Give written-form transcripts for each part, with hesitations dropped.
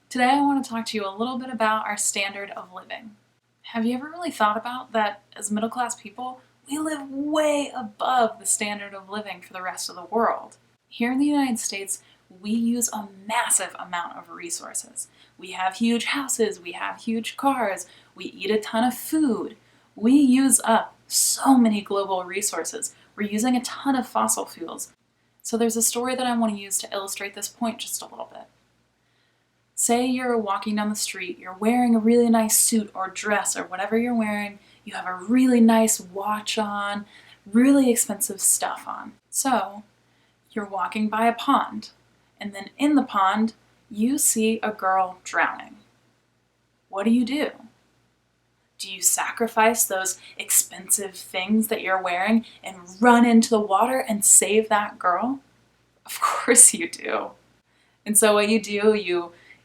Today I want to talk to you a little bit about our standard of living. Have you ever really thought about that as middle class people, we live way above the standard of living for the rest of the world? Here in the United States, we use a massive amount of resources. We have huge houses, we have huge cars, we eat a ton of food. We use up so many global resources. We're using a ton of fossil fuels. So there's a story that I want to use to illustrate this point just a little bit. Say you're walking down the street, you're wearing a really nice suit or dress or whatever you're wearing, you have a really nice watch on, really expensive stuff on. So you're walking by a pond, and then in the pond, you see a girl drowning. What do? Do you sacrifice those expensive things that you're wearing and run into the water and save that girl? Of course you do. And so what you do,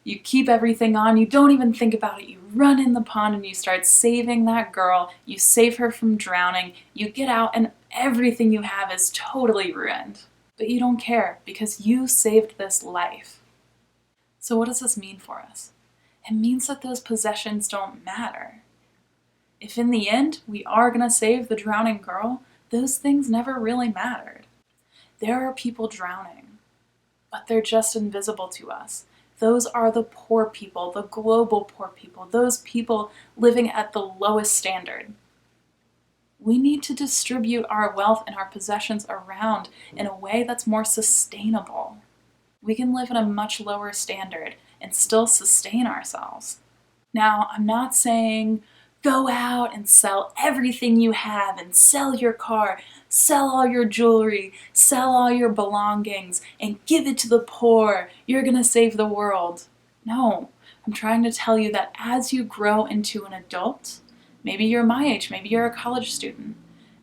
you keep everything on, you don't even think about it, you run in the pond and you start saving that girl, you save her from drowning, you get out and everything you have is totally ruined. But you don't care because you saved this life. So what does this mean for us? It means that those possessions don't matter. If in the end we are going to save the drowning girl, those things never really mattered. There are people drowning, but they're just invisible to us. Those are the poor people, the global poor people, those people living at the lowest standard. We need to distribute our wealth and our possessions around in a way that's more sustainable. We can live at a much lower standard and still sustain ourselves. Now, I'm not saying go out and sell everything you have and sell your car, sell all your jewelry, sell all your belongings, and give it to the poor. You're gonna save the world. No, I'm trying to tell you that as you grow into an adult, maybe you're my age, maybe you're a college student,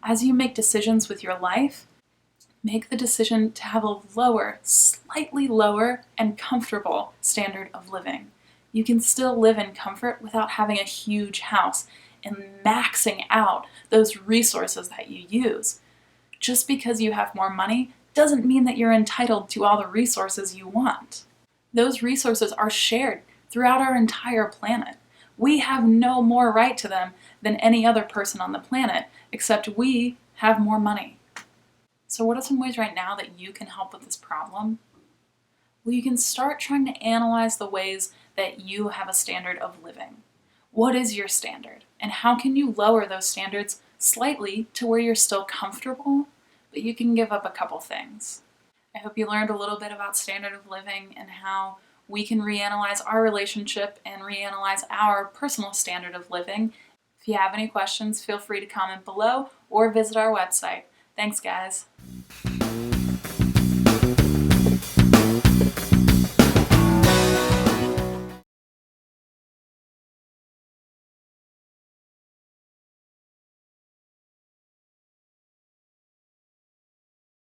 as you make decisions with your life, make the decision to have a lower, slightly lower, and comfortable standard of living. You can still live in comfort without having a huge house and maxing out those resources that you use. Just because you have more money doesn't mean that you're entitled to all the resources you want. Those resources are shared throughout our entire planet. We have no more right to them than any other person on the planet, except we have more money. So what are some ways right now that you can help with this problem? Well, you can start trying to analyze the ways that you have a standard of living. What is your standard? And how can you lower those standards slightly to where you're still comfortable, but you can give up a couple things? I hope you learned a little bit about standard of living and how we can reanalyze our relationship and reanalyze our personal standard of living. If you have any questions, feel free to comment below or visit our website. Thanks, guys.